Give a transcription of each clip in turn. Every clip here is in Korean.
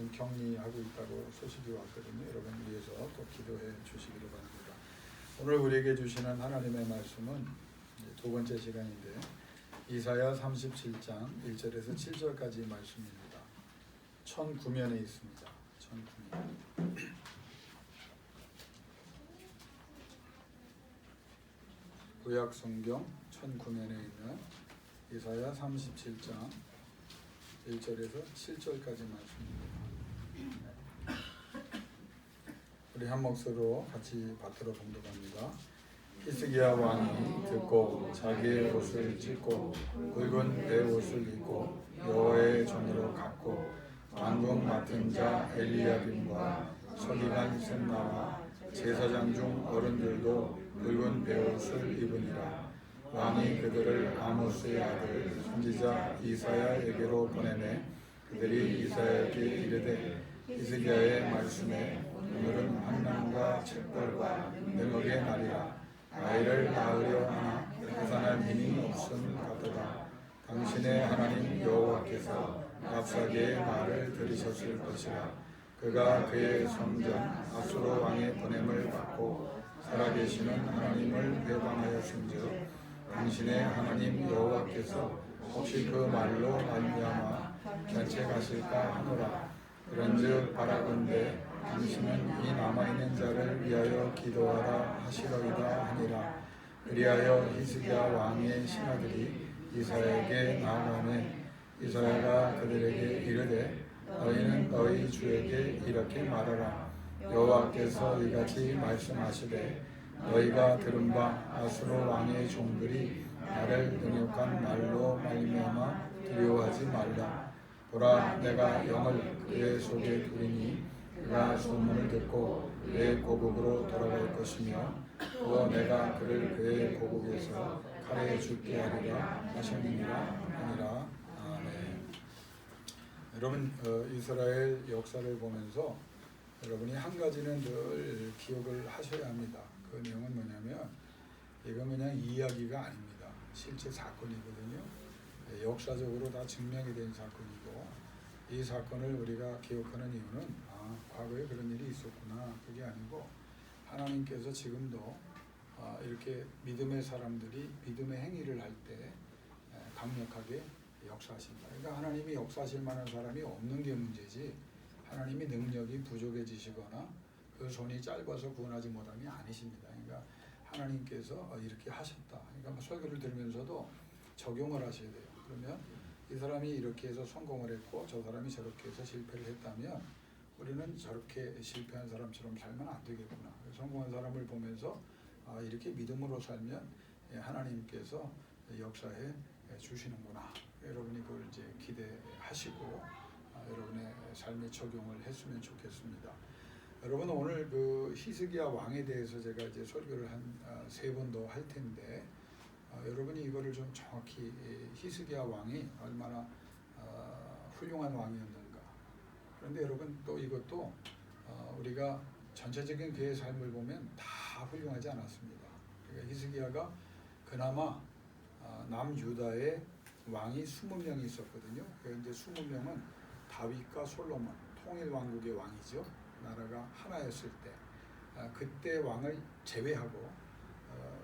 지금 격리하고 있다고 소식이 왔거든요. 여러분 위해서 또 기도해 주시기를 바랍니다. 오늘 우리에게 주시는 하나님의 말씀은 두 번째 시간인데 이사야 37장 1절에서 7절까지 말씀입니다. 1009면에 있습니다. 1009면. 구약 성경 1009면에 있는 이사야 37장 1절에서 7절까지 말씀입니다. 우리 한 목소리로 같이 받들어 봉독합니다. 히스기야 왕이 듣고 자기의 옷을 찢고 굵은 베옷을 입고 여호와의 전으로 갔고 왕궁 맡은 자 엘리야김과 서기관 셈나와 제사장 중 어른들도 굵은 베옷을 입으니라. 왕이 그들을 아모스의 아들 선지자 이사야에게로 보내매 그들이 이사야에게 이르되 히스기야의 말씀에 오늘은 환난과 책벌과 능욕의 날이라. 아이를 낳으려 하나 해산할 힘이 없음 같도다. 당신의 하나님 여호와께서 랍사게의 말을 들으셨을 것이라. 그가 그의 성전 아수르 왕의 보냄을 받고 살아계시는 하나님을 회방하였은즉 당신의 하나님 여호와께서 혹시 그 말로 말미암아 견책하실까 하노라. 그런즉 바라건대 당신은 이 남아있는 자를 위하여 기도하라 하시더이다 하니라. 그리하여 히스기야 왕의 신하들이 이사야에게 나아가매 이사야가 그들에게 이르되 너희는 너희 주에게 이렇게 말하라. 여호와께서 이같이 말씀하시되 너희가 들은 바 아수르 왕의 종들이 나를 능욕한 말로 말미암아 두려워하지 말라. 보라, 내가 영을 그의 속에 두리니 그가 소문을 듣고 그의 고국으로 돌아갈 것이며 또 내가 그를 그의 고국에서 칼에 죽게 하리라 하셨느니라 하니라. 아멘. 여러분, 이스라엘 역사를 보면서 여러분이 한 가지는 늘 기억을 하셔야 합니다. 그 내용은 뭐냐면 이건 그냥 이야기가 아닙니다. 실제 사건이거든요. 역사적으로 다 증명이 된 사건이고 이 사건을 우리가 기억하는 이유는 과거에 그런 일이 있었구나 그게 아니고 하나님께서 지금도 이렇게 믿음의 사람들이 믿음의 행위를 할 때 강력하게 역사하신다. 그러니까 하나님이 역사하실 만한 사람이 없는 게 문제지 하나님이 능력이 부족해지시거나 그 손이 짧아서 구원하지 못함이 아니십니다. 그러니까 하나님께서 이렇게 하셨다. 그러니까 설교를 들으면서도 적용을 하셔야 돼요. 그러면 이 사람이 이렇게 해서 성공을 했고 저 사람이 저렇게 해서 실패를 했다면 우리는 저렇게 실패한 사람처럼 살면 안 되겠구나. 성공한 사람을 보면서 이렇게 믿음으로 살면 하나님께서 역사해 주시는구나. 여러분이 그걸 이제 기대하시고 여러분의 삶에 적용을 했으면 좋겠습니다. 여러분 오늘 그 히스기야 왕에 대해서 제가 이제 설교를 한 3번도 할 텐데 여러분이 이거를 좀 정확히 히스기야 왕이 얼마나 훌륭한 왕이었는가. 그런데 여러분 또 이것도 우리가 전체적인 그의 삶을 보면 다 훌륭하지 않았습니다. 그러니까 히스기야가 그나마 남유다의 왕이 20명이 있었거든요. 그 이제 20명은 다윗과 솔로몬 통일 왕국의 왕이죠. 나라가 하나였을 때 그때 왕을 제외하고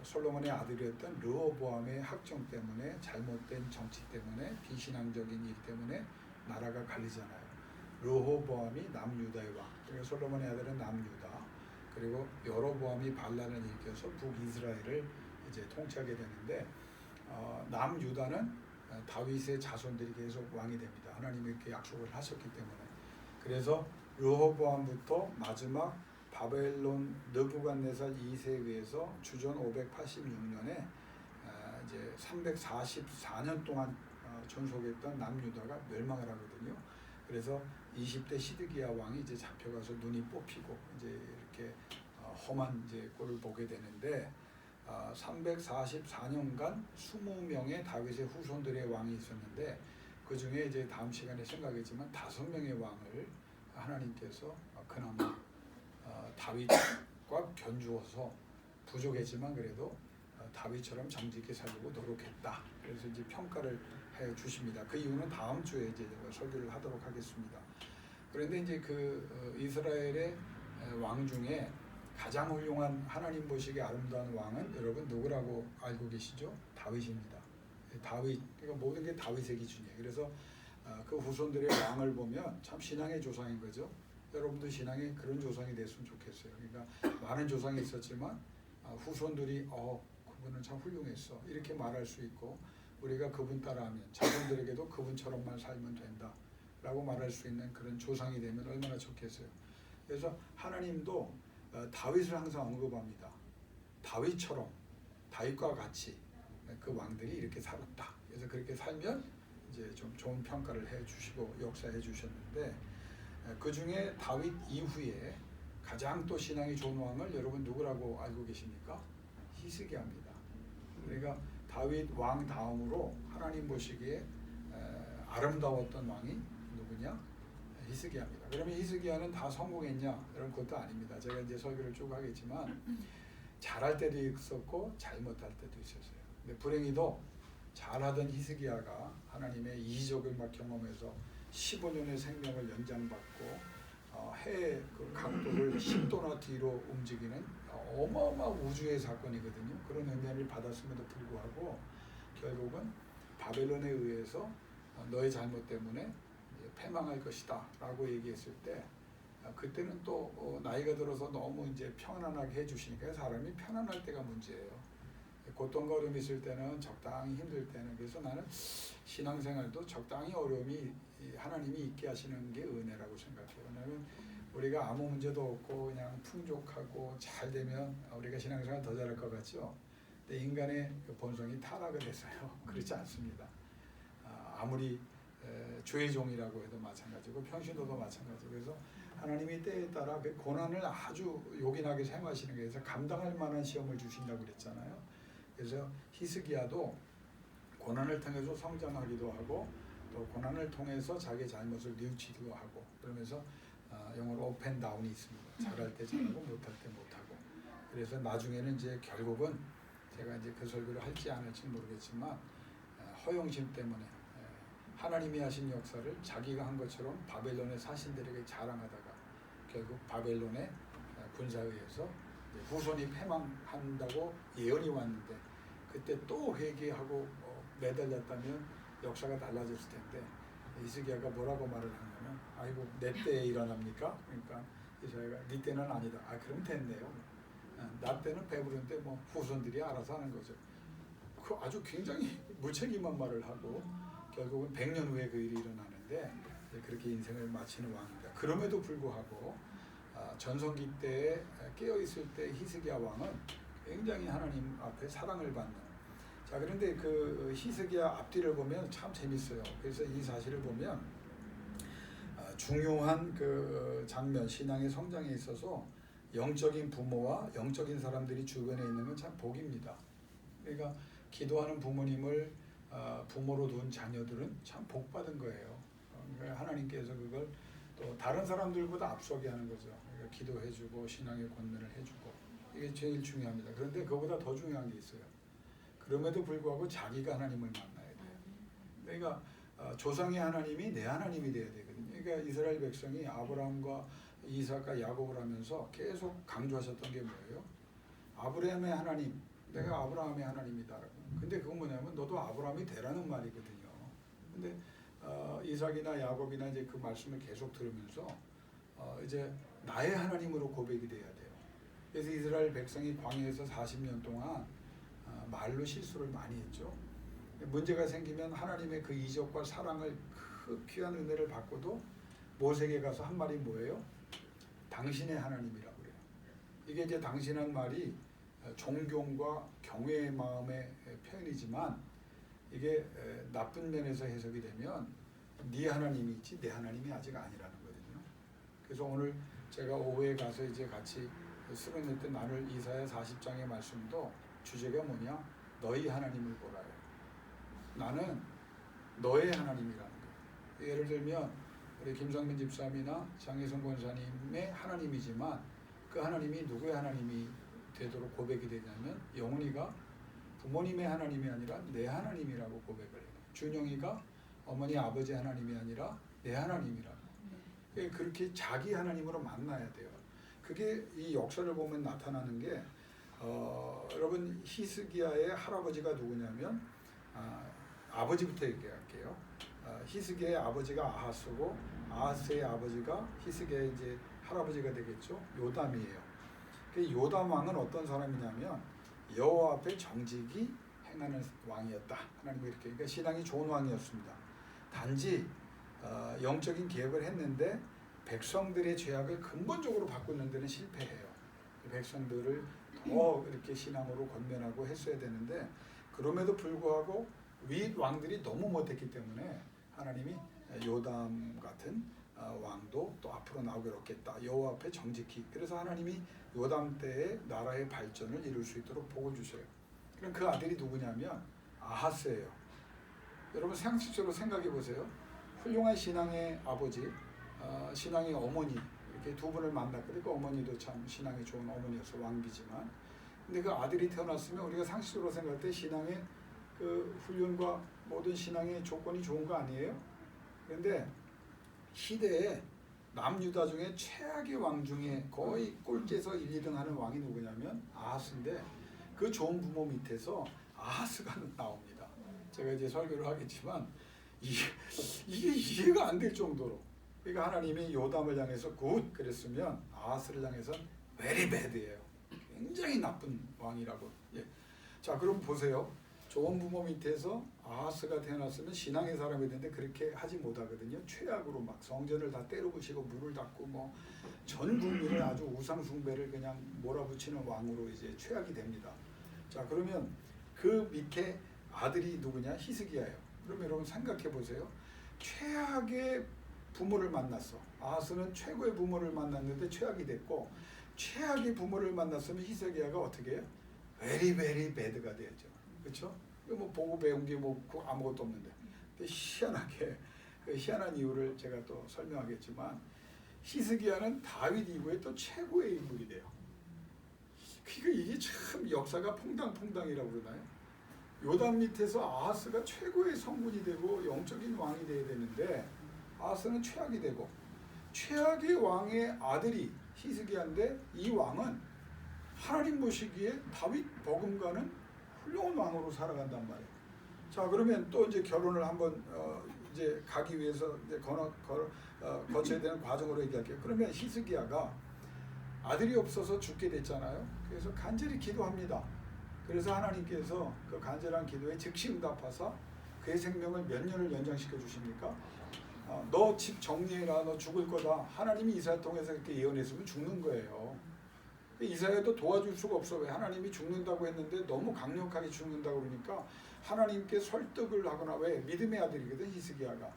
솔로몬의 아들이었던 르호보암의 학종 때문에 잘못된 정치 때문에 비신앙적인 일 때문에 나라가 갈리잖아요. 르호보암이 남유다의 왕, 그리고 솔로몬의 아들은 남유다, 그리고 여로보암이 반란을 일으켜서 북이스라엘을 이제 통치하게 되는데 남유다는 다윗의 자손들이 계속 왕이 됩니다. 하나님이 이렇게 약속을 하셨기 때문에. 그래서 르호보암부터 마지막 바벨론 느부갓네살 2세에 의해서 주전 586년에 이제 344년 동안 존속했던 남유다가 멸망을 하거든요. 그래서 20대 시드기야 왕이 이제 잡혀가서 눈이 뽑히고 이제 이렇게 험한 이제 꼴을 보게 되는데 344년간 20명의 다윗의 후손들의 왕이 있었는데 그 중에 이제 다음 시간에 생각했지만 5명의 왕을 하나님께서 그나마 다윗과 견주어서 부족했지만 그래도 다윗처럼 정직히 살려고 노력했다. 그래서 이제 평가를 해 주십니다. 그 이유는 다음 주에 이제 설교를 하도록 하겠습니다. 그런데 이제 이스라엘의 왕 중에 가장 훌륭한 하나님 보시기에 아름다운 왕은 여러분 누구라고 알고 계시죠? 다윗입니다. 다윗, 그러니까 모든 게 다윗의 기준이에요. 그래서 그 후손들의 왕을 보면 참 신앙의 조상인 거죠. 여러분도 신앙에 그런 조상이 됐으면 좋겠어요. 그러니까 많은 조상이 있었지만 후손들이 그분은 참 훌륭했어 이렇게 말할 수 있고, 우리가 그분 따라하면 자손들에게도 그분처럼만 살면 된다 라고 말할 수 있는 그런 조상이 되면 얼마나 좋겠어요. 그래서 하나님도 다윗을 항상 언급합니다. 다윗처럼, 다윗과 같이 그 왕들이 이렇게 살았다. 그래서 그렇게 살면 이제 좀 좋은 평가를 해주시고 역사해 주셨는데, 그 중에 다윗 이후에 가장 또 신앙이 좋은 왕을 여러분 누구라고 알고 계십니까? 히스기야입니다. 그러니까 다윗 왕 다음으로 하나님 보시기에 아름다웠던 왕이 누구냐? 히스기야입니다. 그러면 히스기야는 다 성공했냐? 여러분 그것도 아닙니다. 제가 이제 설교를 쭉 하겠지만 잘할 때도 있었고 잘못할 때도 있었어요. 근데 불행히도 잘하던 히스기야가 하나님의 이적을 막 경험해서 15년의 생명을 연장받고 해의 그 각도를 10도나 뒤로 움직이는 어마어마한 우주의 사건이거든요. 그런 은혜를 받았음에도 불구하고 결국은 바벨론에 의해서 너의 잘못 때문에 패망할 것이다 라고 얘기했을 때, 그때는 또 나이가 들어서 너무 이제 편안하게 해주시니까 사람이 편안할 때가 문제예요. 고통과 어려움이 있을 때는, 적당히 힘들 때는. 그래서 나는 신앙생활도 적당히 어려움이 하나님이 있게 하시는 게 은혜라고 생각해요. 왜냐하면 우리가 아무 문제도 없고 그냥 풍족하고 잘 되면 우리가 신앙생활 더 잘할 것 같죠. 근데 인간의 본성이 타락을 해서요. 그렇지 않습니다. 아무리 주의 종이라고 해도 마찬가지고 평신도도 마찬가지고, 그래서 하나님이 때에 따라 그 고난을 아주 요긴하게 사용하시는 거예요. 그래서 감당할 만한 시험을 주신다고 그랬잖아요. 그래서 히스기야도 고난을 통해서 성장하기도 하고 또 고난을 통해서 자기 잘못을 뉘우치기도 하고, 그러면서 영어로 업 앤 다운이 있습니다. 잘할 때 잘하고 못할 때 못하고. 그래서 나중에는 이제 결국은 제가 이제 그 설교를 할지 안 할지 모르겠지만 허영심 때문에 하나님이 하신 역사를 자기가 한 것처럼 바벨론의 사신들에게 자랑하다가 결국 바벨론의 군사에 의해서 후손이 패망한다고 예언이 왔는데, 그때 또 회개하고 매달렸다면 역사가 달라졌을 텐데, 히스기야가 뭐라고 말을 하냐면, 아이고 내 때에 일어납니까? 그러니까 이스라엘가 네 때는 아니다. 그럼 됐네요. 나 때는 배부른데 뭐 후손들이 알아서 하는 거죠. 그 아주 굉장히 무책임한 말을 하고 결국은 100년 후에 그 일이 일어나는데 그렇게 인생을 마치는 왕입니다. 그럼에도 불구하고 전성기 때에 깨어있을 때 히스기야 왕은 굉장히 하나님 앞에 사랑을 받는. 자, 그런데 그 히스기야 앞뒤를 보면 참 재밌어요. 그래서 이 사실을 보면 중요한 그 장면, 신앙의 성장에 있어서 영적인 부모와 영적인 사람들이 주변에 있는 건 참 복입니다. 그러니까 기도하는 부모님을 부모로 둔 자녀들은 참 복받은 거예요. 그러니까 하나님께서 그걸 또 다른 사람들보다 앞서게 하는 거죠. 그러니까 기도해주고 신앙의 권면을 해주고, 이게 제일 중요합니다. 그런데 그보다 더 중요한 게 있어요. 그럼에도 불구하고 자기가 하나님을 만나야 돼요. 그러니까 조상의 하나님이 내 하나님이 돼야 되거든요. 그러니까 이스라엘 백성이 아브라함과 이삭과 야곱을 하면서 계속 강조하셨던 게 뭐예요? 아브라함의 하나님, 내가 아브라함의 하나님이다. 근데 그건 뭐냐면 너도 아브라함이 되라는 말이거든요. 근데 이삭이나 야곱이나 이제 그 말씀을 계속 들으면서 이제 나의 하나님으로 고백이 돼야 돼요. 그래서 이스라엘 백성이 광야에서 40년 동안 말로 실수를 많이 했죠. 문제가 생기면 하나님의 그 이적과 사랑을, 그 귀한 은혜를 받고도 모세에게 가서 한 말이 뭐예요? 당신의 하나님이라고 그래요. 이게 이제 당신한 말이 존경과 경외의 마음의 표현이지만, 이게 나쁜 면에서 해석이 되면 네 하나님이 있지 내 하나님이 아직 아니라는 거거든요. 그래서 오늘 제가 오후에 가서 이제 같이 수련회 때 나눌 이사야 40장의 말씀도 주제가 뭐냐? 너희 하나님을 보라요. 나는 너의 하나님이라는 거예요. 예를 들면 우리 김성민 집사님이나 장혜성 권사님의 하나님이지만 그 하나님이 누구의 하나님이 되도록 고백이 되냐면, 영훈이가 부모님의 하나님이 아니라 내 하나님이라고 고백을 해요. 준영이가 어머니 아버지 하나님이 아니라 내 하나님이라고. 그렇게 자기 하나님으로 만나야 돼요. 그게 이 역사를 보면 나타나는 게 여러분 히스기야의 할아버지가 누구냐면 아버지부터 얘기할게요. 히스기야의 아버지가 아하스고 아하스의 아버지가 히스기야의 이제 할아버지가 되겠죠. 요담이에요. 그 요담 왕은 어떤 사람이냐면 여호와 앞에 정직이 행하는 왕이었다. 하나님이 이렇게 그러니까 신앙이 좋은 왕이었습니다. 단지 영적인 개혁을 했는데 백성들의 죄악을 근본적으로 바꾸는 데는 실패해요. 백성들을 더 이렇게 신앙으로 권면하고 했어야 되는데 그럼에도 불구하고 윗 왕들이 너무 못했기 때문에 하나님이 요담 같은 왕도 또 앞으로 나오기로 했겠다. 여호와 앞에 정직히. 그래서 하나님이 요담 때의 나라의 발전을 이룰 수 있도록 복을 주셔요. 그럼 그 아들이 누구냐면 아하스예요. 여러분 상식적으로 생각해 보세요. 훌륭한 신앙의 아버지, 신앙의 어머니 이렇게 두 분을 만났거든요. 그 어머니도 참 신앙이 좋은 어머니여서 왕비지만, 근데 그 아들이 태어났으면 우리가 상식적으로 생각할 때 신앙의 그 훈련과 모든 신앙의 조건이 좋은 거 아니에요? 그런데 시대에 남유다 중에 최악의 왕 중에 거의 꼴찌에서 1, 2등 하는 왕이 누구냐면 아하스인데 그 좋은 부모 밑에서 아하스가 나옵니다. 제가 이제 설교를 하겠지만 이게 이해가 안 될 정도로, 그러니까 하나님이 요담을 향해서 굿 그랬으면 아하스를 향해서는 very bad예요. 굉장히 나쁜 왕이라고. 예. 자, 그럼 보세요. 좋은 부모 밑에서 아하스가 태어났으면 신앙의 사람이 되는데 그렇게 하지 못하거든요. 최악으로 막 성전을 다 때려부시고 물을 닦고 뭐 전 국민을 아주 우상 숭배를 그냥 몰아붙이는 왕으로 이제 최악이 됩니다. 자, 그러면 그 밑에 아들이 누구냐? 히스기야예요. 그럼 여러분 생각해 보세요. 최악의 부모를 만났어. 아하스는 최고의 부모를 만났는데 최악이 됐고, 최악의 부모를 만났으면 히스기야가 어떻게 해요? very very bad가 되죠. 그렇죠? 뭐 보고 배운 게 뭐 아무것도 없는데. 근데 희한하게 그 희한한 이유를 제가 또 설명하겠지만 히스기야는 다윗 이후에 또 최고의 인물이 돼요. 그러니까 이게 참 역사가 퐁당퐁당이라고 그러나요? 요담 밑에서 아하스가 최고의 성군이 되고 영적인 왕이 돼야 되는데 아하스는 최악이 되고, 최악의 왕의 아들이 히스기야인데 이 왕은 하나님 보시기에 다윗 버금가는 훌륭한 왕으로 살아간단 말이에요. 자, 그러면 또 이제 결혼을 한번 이제 가기 위해서 이제 거쳐야 되는 과정으로 얘기할게요. 그러면 히스기야가 아들이 없어서 죽게 됐잖아요. 그래서 간절히 기도합니다. 그래서 하나님께서 그 간절한 기도에 즉시 응답하사 그의 생명을 몇 년을 연장시켜 주십니까? 너 집 정리해라, 너 죽을 거다. 하나님이 이사야 통해서 그렇게 예언했으면 죽는 거예요. 이사야도 도와줄 수가 없어. 왜? 하나님이 죽는다고 했는데 너무 강력하게 죽는다고 그러니까 하나님께 설득을 하거나, 왜? 믿음의 아들이거든 히스기야가.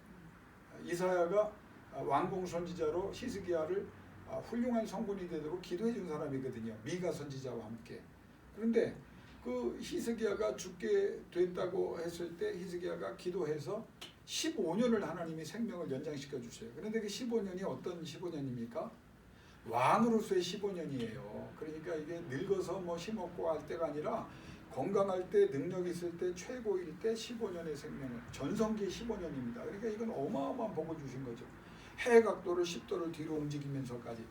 이사야가 왕공 선지자로 히스기야를 훌륭한 성군이 되도록 기도해 준 사람이거든요. 미가 선지자와 함께. 그런데 그 히스기야가 죽게 됐다고 했을 때 히스기야가 기도해서 15년을 하나님이 생명을 연장시켜 주셔요. 그런데 그 15년이 어떤 15년입니까? 왕으로서의 15년이에요. 그러니까 이게 늙어서 뭐 힘없고 할 때가 아니라 건강할 때, 능력 있을 때, 최고일 때 15년의 생명을, 전성기의 15년입니다. 그러니까 이건 어마어마한 복을 주신 거죠. 해 각도를 10도를 뒤로 움직이면서까지.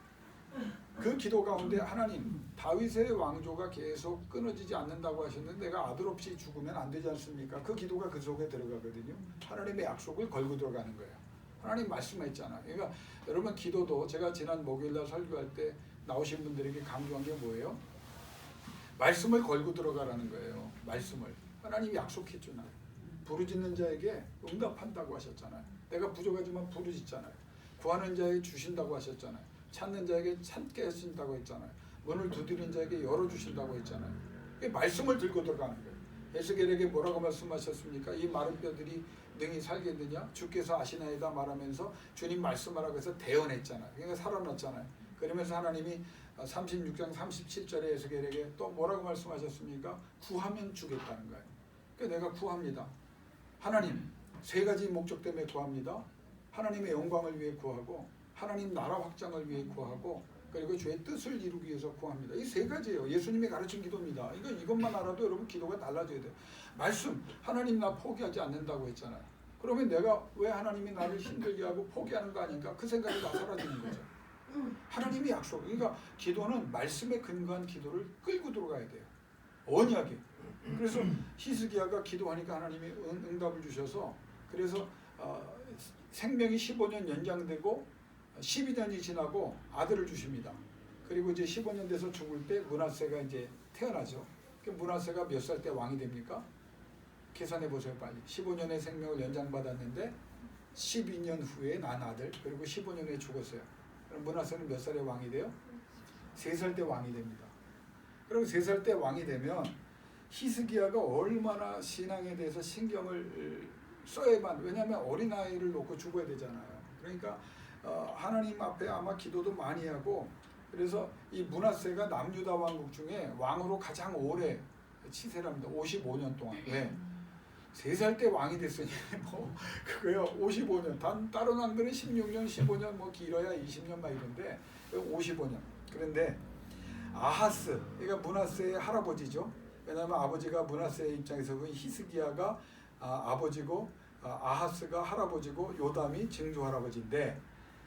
그 기도 가운데 하나님, 다윗의 왕조가 계속 끊어지지 않는다고 하셨는데 내가 아들 없이 죽으면 안 되지 않습니까? 그 기도가 그 속에 들어가거든요. 하나님의 약속을 걸고 들어가는 거예요. 하나님 말씀했잖아요. 그러니까 여러분 기도도, 제가 지난 목요일날 설교할 때 나오신 분들에게 강조한 게 뭐예요? 말씀을 걸고 들어가라는 거예요. 말씀을. 하나님이 약속했잖아요. 부르짖는 자에게 응답한다고 하셨잖아요. 내가 부족하지만 부르짖잖아요. 구하는 자에게 주신다고 하셨잖아요. 찾는 자에게 찾게 하신다고 했잖아요. 문을 두드리는 자에게 열어주신다고 했잖아요. 말씀을 들고 들어가는 거예요. 에스겔에게 뭐라고 말씀하셨습니까? 이 마른 뼈들이 능히 살겠느냐? 주께서 아시나이다 말하면서 주님 말씀하라고 해서 대언했잖아요. 그러니까 살아났잖아요. 그러면서 하나님이 36장 37절에 에스겔에게 또 뭐라고 말씀하셨습니까? 구하면 주겠다는 거예요. 그러니까 내가 구합니다. 하나님, 세 가지 목적 때문에 구합니다. 하나님의 영광을 위해 구하고, 하나님 나라 확장을 위해 구하고, 그리고 주의 뜻을 이루기 위해서 구합니다. 이 세 가지예요. 예수님이 가르친 기도입니다. 이것만 알아도 여러분 기도가 달라져야 돼요. 말씀, 하나님 나 포기하지 않는다고 했잖아요. 그러면 내가 왜 하나님이 나를 힘들게 하고 포기하는 거 아닌가? 그 생각이 다 사라지는 거죠. 하나님이 약속. 그러니까 기도는 말씀에 근거한 기도를 끌고 들어가야 돼요. 언약이. 그래서 히스기야가 기도하니까 하나님이 응답을 주셔서 그래서 생명이 15년 연장되고 12년이 지나고 아들을 주십니다. 그리고 이제 15년 돼서 죽을 때 므낫세가 이제 태어나죠. 그 므낫세가 몇 살 때 왕이 됩니까? 계산해 보세요, 빨리. 15년의 생명을 연장받았는데 12년 후에 난 아들, 그리고 15년 후에 죽었어요. 그럼 므낫세는 몇 살에 왕이 돼요? 3살 때 왕이 됩니다. 그럼 3살 때 왕이 되면 히스기야가 얼마나 신앙에 대해서 신경을 써야만, 왜냐하면 어린아이를 놓고 죽어야 되잖아요. 그러니까 하나님 앞에 아마 기도도 많이 하고, 그래서 이 므낫세가 남유다 왕국 중에 왕으로 가장 오래 치세랍니다. 55년 동안. 왜? 3살 때 왕이 됐으니 뭐 그거요. 55년. 다른 왕들은 16년, 15년, 뭐 길어야 20년 막 이런데 55년. 그런데 아하스, 그러니까 므낫세의 할아버지죠. 왜냐하면 아버지가 므낫세의 입장에서 그 히스기야가 아버지고 아하스가 할아버지고 요담이 증조 할아버지인데,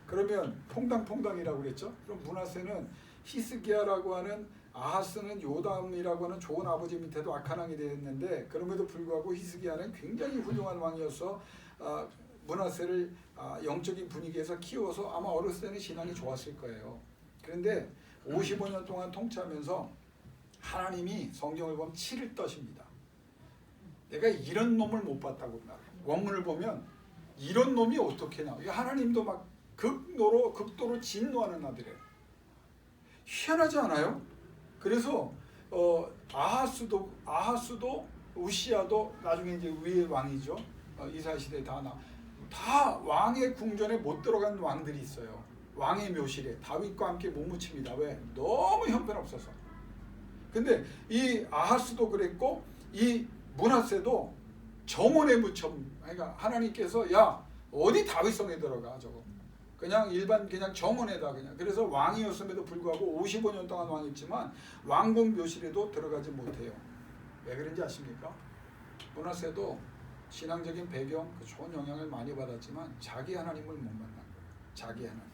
그러면 퐁당퐁당이라고 그랬죠. 그럼 므낫세는 히스기야라고 하는, 아하스는 요담이라고 하는 좋은 아버지 밑에도 악한 왕이 되었는데, 그럼에도 불구하고 히스기야는 굉장히 훌륭한 왕이어서 므낫세를 영적인 분위기에서 키워서 아마 어렸을 때는 신앙이 좋았을 거예요. 그런데 55년 동안 통치하면서 하나님이 성경을 보면 치를 떠십니다. 내가 이런 놈을 못 봤다고. 원문을 보면 이런 놈이 어떻게냐. 하나님도 막 극도로 진노하는 아들이에요. 희한하지 않아요? 그래서 아하스도 우시야도 나중에 이제 위의 왕이죠. 이스라엘 시대에 다 왕의 궁전에 못 들어간 왕들이 있어요. 왕의 묘실에 다윗과 함께 못 묻힙니다. 왜? 너무 형편없어서. 근데 이 아하스도 그랬고 이 므낫세도 정원에 묻혀. 그러니까 하나님께서 야 어디 다윗성에 들어가 저거. 그냥 그냥 정원에다 그냥. 그래서 왕이었음에도 불구하고 55년 동안 왕이었지만 왕궁 묘실에도 들어가지 못해요. 왜 그런지 아십니까? 므낫세도 신앙적인 배경, 좋은 영향을 많이 받았지만 자기 하나님을 못 만난 거예요. 자기 하나님.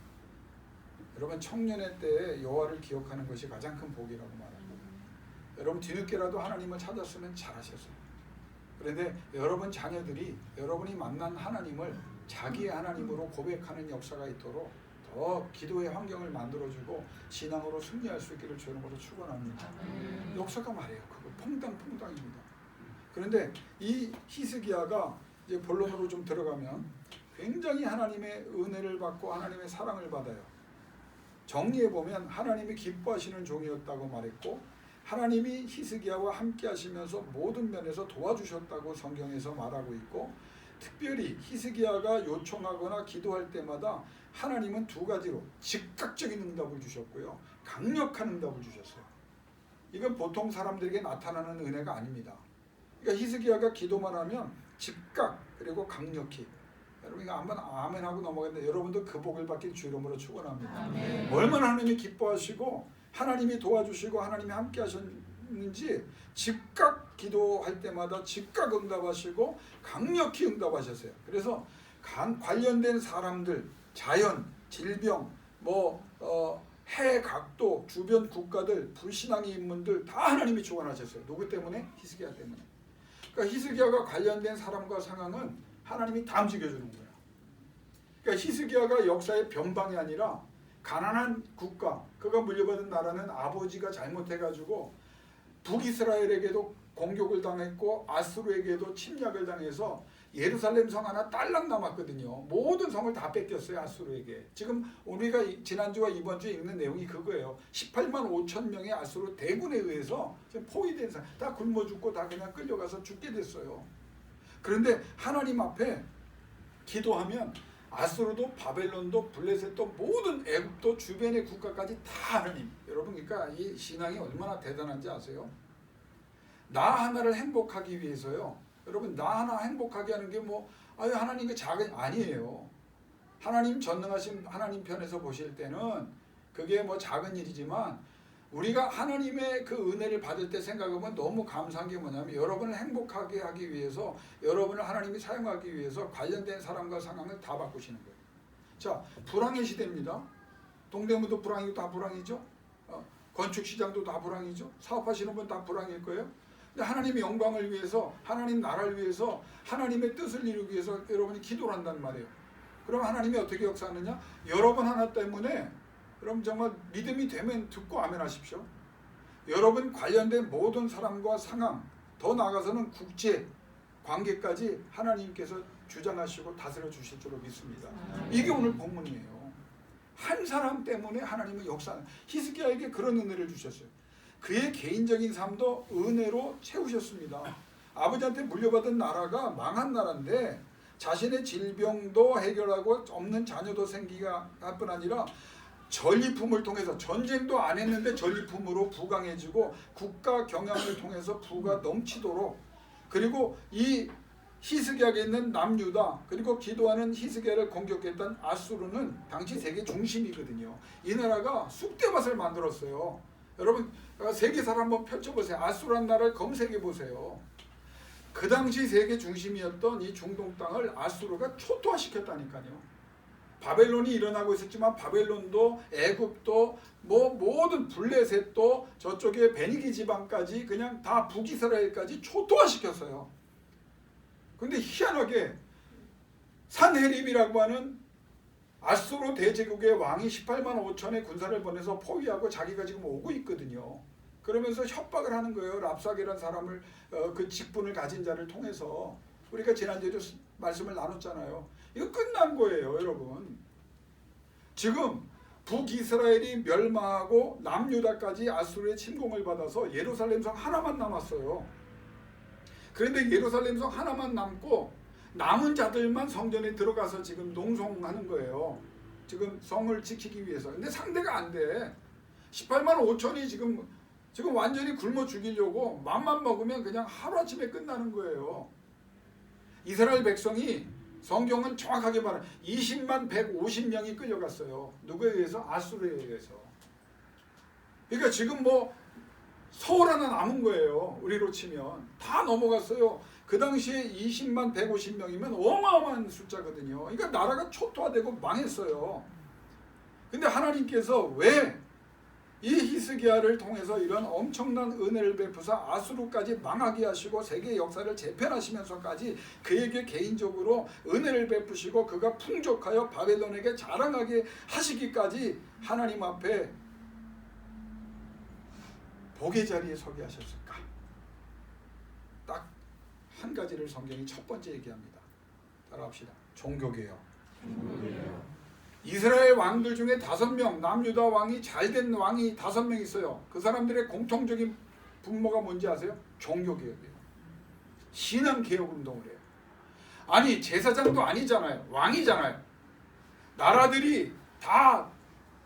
여러분 청년의 때에 여호와를 기억하는 것이 가장 큰 복이라고 말합니다. 여러분 뒤늦게라도 하나님을 찾았으면 잘하셨어요. 그런데 여러분 자녀들이 여러분이 만난 하나님을 자기의 하나님으로 고백하는 역사가 있도록 더 기도의 환경을 만들어주고 신앙으로 승리할 수 있기를 주는 것으로 축원합니다. 역사가 말해요. 그거 퐁당퐁당입니다. 그런데 이 히스기야가 이제 본론으로 좀 들어가면 굉장히 하나님의 은혜를 받고 하나님의 사랑을 받아요. 정리해 보면 하나님이 기뻐하시는 종이었다고 말했고, 하나님이 히스기야와 함께 하시면서 모든 면에서 도와주셨다고 성경에서 말하고 있고, 특별히 히스기야가 요청하거나 기도할 때마다 하나님은 2가지로 즉각적인 응답을 주셨고요, 강력한 응답을 주셨어요. 이건 보통 사람들에게 나타나는 은혜가 아닙니다. 그러니까 히스기야가 기도만 하면 즉각 그리고 강력히. 여러분 이거 한번 아멘하고 넘어갔는데 여러분도 그 복을 받길 주 이름으로 축원합니다. 얼마나 하나님이 기뻐하시고 하나님이 도와주시고 하나님이 함께 하셨는지 즉각 기도할 때마다 즉각 응답하시고 강력히 응답하셨어요. 그래서 관련된 사람들, 자연, 질병, 해 각도, 주변 국가들, 불신앙의 인물들 다 하나님이 주관하셨어요. 누구 때문에? 히스기야 때문에. 그러니까 히스기야가 관련된 사람과 상황은 하나님이 다 움직여주는 거예요. 그러니까 히스기야가 역사의 변방이 아니라 가난한 국가, 그가 물려받은 나라는 아버지가 잘못해가지고 북이스라엘에게도 공격을 당했고 아수르에게도 침략을 당해서 예루살렘 성 하나 딸랑 남았거든요. 모든 성을 다 뺏겼어요, 아수르에게. 지금 우리가 지난주와 이번주에 읽는 내용이 그거예요. 18만 5천 명의 아수르 대군에 의해서 지금 포위된 사람 다 굶어 죽고 다 그냥 끌려가서 죽게 됐어요. 그런데 하나님 앞에 기도하면 아수르도 바벨론도 블레셋도 모든 애굽도 주변의 국가까지 다 하나님. 여러분 그러니까 이 신앙이 얼마나 대단한지 아세요? 나 하나를 행복하기 위해서요. 여러분 나 하나 행복하게 하는 게 하나님 그 작은 아니에요. 하나님 전능하신 하나님 편에서 보실 때는 그게 작은 일이지만 우리가 하나님의 그 은혜를 받을 때 생각하면 너무 감사한 게 뭐냐면 여러분을 행복하게 하기 위해서, 여러분을 하나님이 사용하기 위해서 관련된 사람과 상황을 다 바꾸시는 거예요. 자, 불황의 시대입니다. 동대문도 불황이고 다 불황이죠. 건축시장도 다 불황이죠. 사업하시는 분 다 불황일 거예요. 근데 하나님의 영광을 위해서, 하나님 나라를 위해서, 하나님의 뜻을 이루기 위해서 여러분이 기도를 한단 말이에요. 그럼 하나님이 어떻게 역사하느냐? 여러분 하나 때문에 여러분 정말 믿음이 되면 듣고 아멘 하십시오. 여러분 관련된 모든 사람과 상황, 더 나아가서는 국제 관계까지 하나님께서 주장하시고 다스려 주실 줄로 믿습니다. 이게 오늘 본문이에요. 한 사람 때문에 하나님은 역사하는, 히스기야에게 그런 은혜를 주셨어요. 그의 개인적인 삶도 은혜로 채우셨습니다. 아버지한테 물려받은 나라가 망한 나라인데 자신의 질병도 해결하고 없는 자녀도 생기가 할 뿐 아니라 전리품을 통해서, 전쟁도 안 했는데 전리품으로 부강해지고 국가 경영을 통해서 부가 넘치도록, 그리고 이 히스기야에 있는 남유다, 그리고 기도하는 히스기야를 공격했던 아수르는 당시 세계 중심이거든요. 이 나라가 쑥대밭을 만들었어요. 여러분 세계사를 한번 펼쳐보세요. 아수르한 나라를 검색해 보세요. 그 당시 세계 중심이었던 이 중동 땅을 아수르가 초토화시켰다니까요. 바벨론이 일어나고 있었지만 바벨론도 애굽도 뭐 모든 블레셋도 저쪽에 베니기 지방까지 그냥 다 북이스라엘까지 초토화시켰어요. 근데 희한하게 산헤립이라고 하는 아수르 대제국의 왕이 18만 5천의 군사를 보내서 포위하고 자기가 지금 오고 있거든요. 그러면서 협박을 하는 거예요. 랍사게라는 사람을, 그 직분을 가진 자를 통해서. 우리가 지난주에도 말씀을 나눴잖아요. 이거 끝난 거예요, 여러분. 지금 북이스라엘이 멸망하고 남유다까지 아수르의 침공을 받아서 예루살렘 성 하나만 남았어요. 그런데 예루살렘 성 하나만 남고 남은 자들만 성전에 들어가서 지금 농성하는 거예요. 지금 성을 지키기 위해서. 근데 상대가 안 돼. 18만 5천이 지금 완전히 굶어 죽이려고 맘만 먹으면 그냥 하루아침에 끝나는 거예요. 이스라엘 백성이, 성경은 정확하게 말하면 20만 150명이 끌려갔어요. 누구에 의해서? 아수르에 의해서. 그러니까 지금 뭐 서울 하나 남은 거예요. 우리로 치면 다 넘어갔어요. 그 당시에 20만 150명이면 어마어마한 숫자거든요. 그러니까 나라가 초토화되고 망했어요. 근데 하나님께서 왜 이 히스기야를 통해서 이런 엄청난 은혜를 베푸사 아수르까지 망하게 하시고 세계 역사를 재편하시면서까지 그에게 개인적으로 은혜를 베푸시고 그가 풍족하여 바벨론에게 자랑하게 하시기까지 하나님 앞에 복의 자리에 서게 하셨을까? 딱 한 가지를 성경이 첫 번째 얘기합니다. 따라합시다. 종교개혁. 이스라엘 왕들 중에 5명, 남유다 왕이 잘된 왕이 5명 있어요. 그 사람들의 공통적인 분모가 뭔지 아세요? 종교개혁이에요. 신앙개혁운동을 해요. 아니 제사장도 아니잖아요. 왕이잖아요. 나라들이 다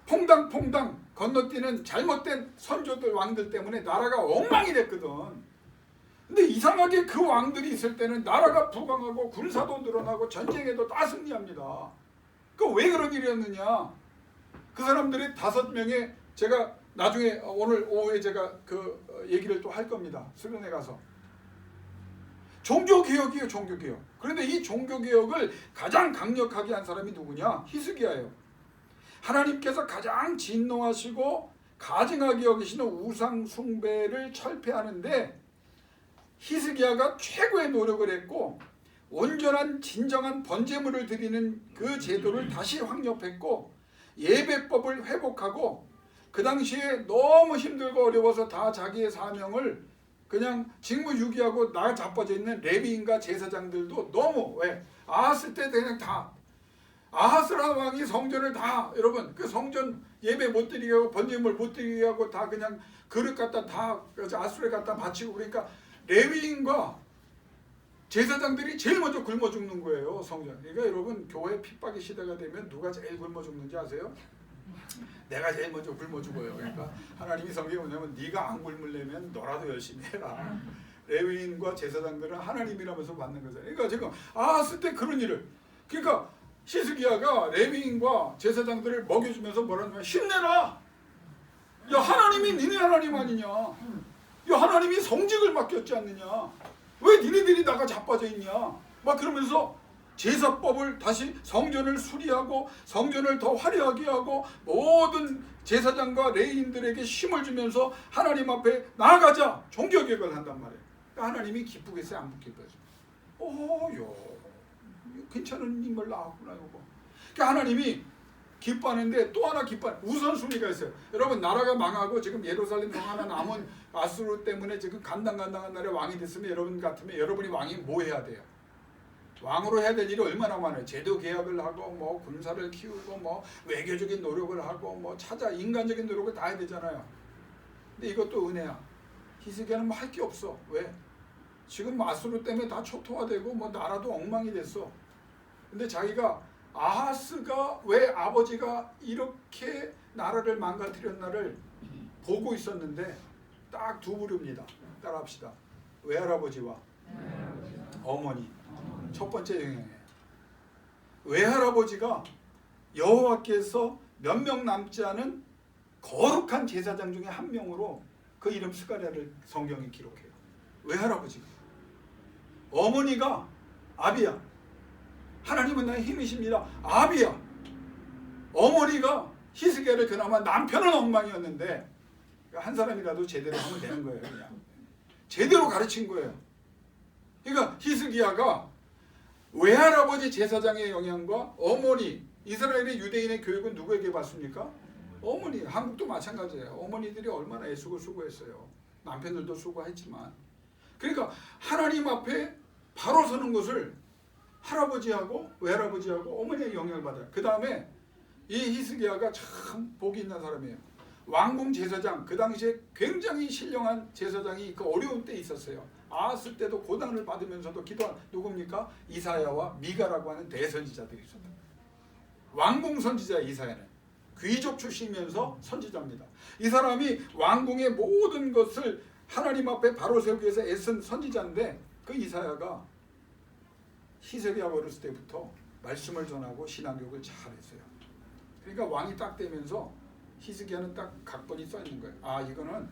퐁당퐁당 건너뛰는 잘못된 선조들, 왕들 때문에 나라가 엉망이 됐거든. 근데 이상하게 그 왕들이 있을 때는 나라가 부강하고 군사도 늘어나고 전쟁에도 다 승리합니다. 그 왜 그런 일이었느냐? 그 사람들이 5명의, 제가 나중에 오늘 오후에 제가 그 얘기를 또 할 겁니다. 수련회 가서. 종교개혁이에요, 종교개혁. 그런데 이 종교개혁을 가장 강력하게 한 사람이 누구냐? 히스기야예요. 하나님께서 가장 진노하시고 가증하게 여기시는 우상 숭배를 철폐하는데 히스기야가 최고의 노력을 했고, 온전한 진정한 번제물을 드리는 그 제도를 다시 확립했고, 예배법을 회복하고, 그 당시에 너무 힘들고 어려워서 다 자기의 사명을 그냥 직무유기하고 나 자빠져 있는 레위인과 제사장들도 너무, 왜? 아하스 때 그냥 다, 아하스라 왕이 성전을 다, 여러분 그 성전 예배 못 드리게 하고 번제물 못 드리게 하고 다 그냥 그릇 갖다 다 아수르에 갖다 바치고, 그러니까 레위인과 제사장들이 제일 먼저 굶어 죽는 거예요, 성전. 그러니까 여러분 교회 핍박의 시대가 되면 누가 제일 굶어 죽는지 아세요? 내가 제일 먼저 굶어 죽어요. 그러니까 하나님이 성경에 뭐냐면 네가 안 굶으려면 너라도 열심히 해라. 레위인과 제사장들은 하나님이라면서 받는 거잖아요. 그러니까 지금 아하스 때 그런 일을, 그러니까 히스기야가 레위인과 제사장들을 먹여주면서 뭐라냐면 힘내라. 야, 하나님이 니네 하나님 아니냐? 야, 하나님이 성직을 맡겼지 않느냐? 왜 니네들이 나가 자빠져 있냐? 막 그러면서 제사법을 다시 성전을 수리하고 성전을 더 화려하게 하고 모든 제사장과 레위인들에게 힘을 주면서 하나님 앞에 나아가자 종교개혁을 한단 말이에요. 그러니까 하나님이 기쁘겠어요, 안 기쁘겠어요? 야, 괜찮은 인물 나왔구나 이거. 그러니까 하나님이 기뻐하는데 또 하나 우선순위가 있어요. 여러분, 나라가 망하고 지금 예루살렘 성 하나 남은 아수르 때문에 지금 간당간당한 나라의 왕이 됐으면 여러분 같으면 여러분이 왕이 뭐 해야 돼요? 왕으로 해야 될 일이 얼마나 많아요. 제도 개혁을 하고 뭐 군사를 키우고 뭐 외교적인 노력을 하고 뭐 인간적인 노력을 다 해야 되잖아요. 근데 이것도 은혜야. 히스기야는 뭐 할 게 없어. 왜? 지금 아수르 때문에 다 초토화되고 뭐 나라도 엉망이 됐어. 근데 자기가 아하스가 왜 아버지가 이렇게 나라를 망가뜨렸나를 보고 있었는데 딱 두 부류입니다. 따라합시다. 외할아버지와 어머니. 첫 번째 영향이에요. 외할아버지가 여호와께서 몇 명 남지 않은 거룩한 제사장 중에 한 명으로 그 이름 스가랴를 성경이 기록해요. 외할아버지가. 어머니가 아비야. 하나님은 나의 힘이십니다. 아비야. 어머니가 히스기야를 그나마 남편은 엉망이었는데 한 사람이라도 제대로 하면 되는 거예요. 그냥. 제대로 가르친 거예요. 그러니까 히스기야가 외할아버지 제사장의 영향과 어머니, 이스라엘의 유대인의 교육은 누구에게 받습니까? 어머니. 한국도 마찬가지예요. 어머니들이 얼마나 애쓰고 수고했어요. 남편들도 수고했지만. 그러니까 하나님 앞에 바로 서는 것을 할아버지하고 외할아버지하고 어머니의 영향을 받아요. 그 다음에 이 히스기야가 참 복이 있는 사람이에요. 왕궁 제사장, 그 당시에 굉장히 신령한 제사장이 그 어려운 때 있었어요. 아하스 때도 고난을 받으면서도 기도한 누굽니까? 이사야와 미가라고 하는 대선지자들이 있었다. 왕궁 선지자 이사야는 귀족 출신이면서 선지자입니다. 이 사람이 왕궁의 모든 것을 하나님 앞에 바로 세우기 위해서 애쓴 선지자인데 그 이사야가 히스기야 어렸을 때부터 말씀을 전하고 신앙교육을 잘했어요. 그러니까 왕이 딱 되면서 히스기야는 딱 각본이 써 있는 거예요. 아, 이거는